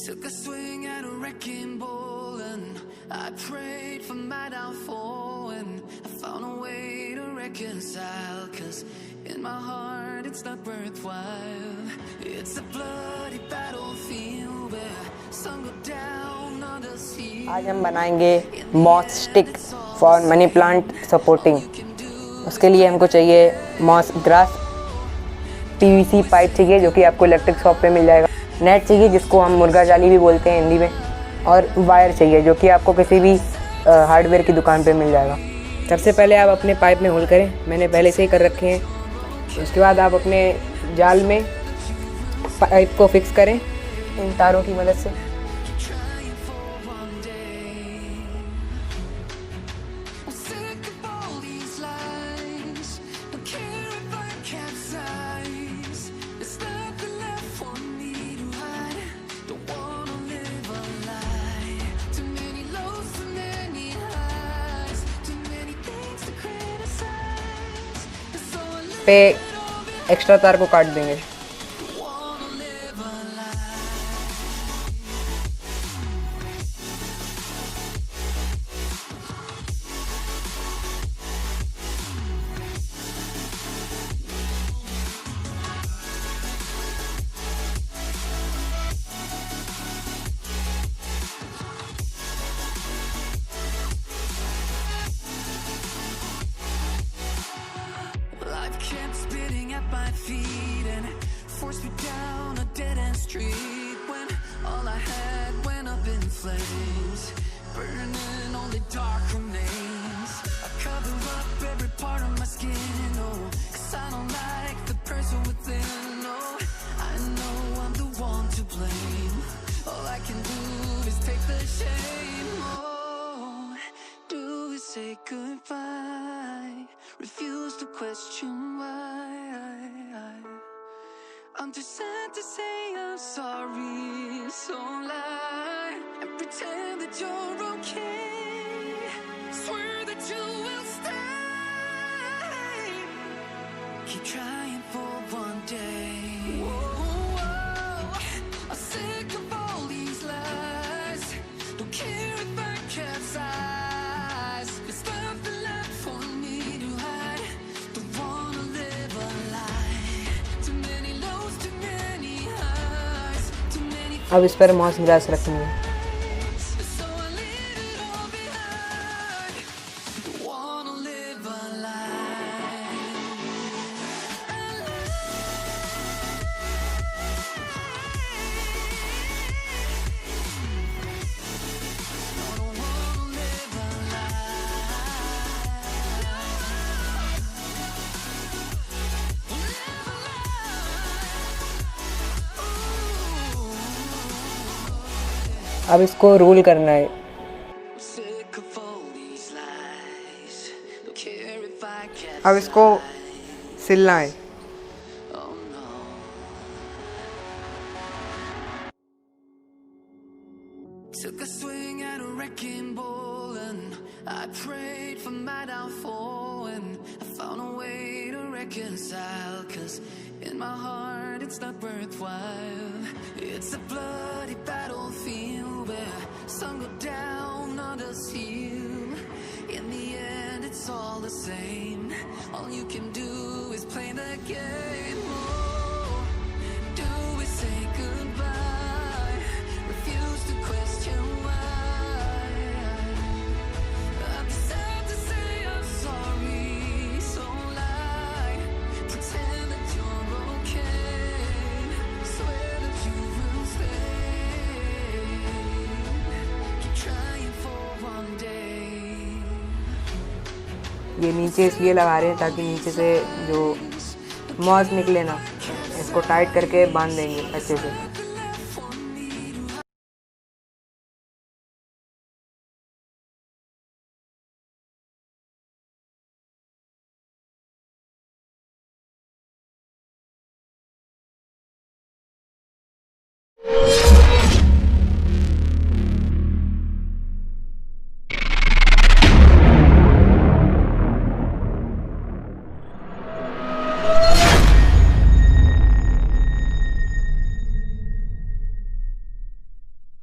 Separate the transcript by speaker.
Speaker 1: Took a swing at a wrecking ball and I prayed for my downfall and I found a way to reconcile, 'cause in my heart it's not worthwhile. It's a bloody battlefield where sun go down on the sea.
Speaker 2: आज हम बनाएंगे moss stick for money plant supporting. उसके लिए हमको चाहिए moss grass, PVC pipe चाहिए जो कि आपको इलेक्ट्रिक शॉप पे मिल जाएगा, नेट चाहिए जिसको हम मुर्गा जाली भी बोलते हैं हिंदी में, और वायर चाहिए जो कि आपको किसी भी हार्डवेयर की दुकान पे मिल जाएगा। सबसे पहले आप अपने पाइप में होल करें, मैंने पहले से ही कर रखे हैं। उसके बाद आप अपने जाल में पाइप को फिक्स करें इन तारों की मदद से। पे एक्स्ट्रा तार को काट देंगे।
Speaker 1: Kept spitting at my feet and forced me down a dead-end street when all I had went up in flames, burning only dark remains. I cover up every part of my skin, oh, 'cause I don't like the person within, oh, I know I'm the one to blame. All I can do is take the shame, oh, do is say goodbye, refuse to question why. I'm too sad to say I'm sorry, so lie and pretend that you're okay. Swear that you will stay. Keep trying for one day. Whoa, I'm sick of all these lies. Don't care if I capsize. There's nothing left for me to hide. Don't wanna live a lie. Too many lows, too many highs, too many.
Speaker 2: अब इस पर moss grass रखनी है।
Speaker 1: So I leave it all behind. Don't wanna live a lie. Don't wanna live a
Speaker 2: अब इसको role करना है।
Speaker 1: sick of all these lies. Don't care if I catch.
Speaker 2: अब इसको सिलना है।
Speaker 1: Oh no. Took a swing at a wrecking ball and I prayed for my downfall and I found a way to reconcile, 'cause in my heart it's not worthwhile. It's a bloody battlefield where sun go down on the seal. In the end it's all the same. All you can do is play the game. Oh, do is say goodbye, refuse to question why. I'm sad to say I'm sorry, so lie, pretend that you're okay, swear that you will stay, keep trying for one day.
Speaker 2: ये नीचे इसलिए लगा रहे हैं ताकि नीचे से जो मॉस निकले ना, इसको टाइट करके बांध देंगे अच्छे से।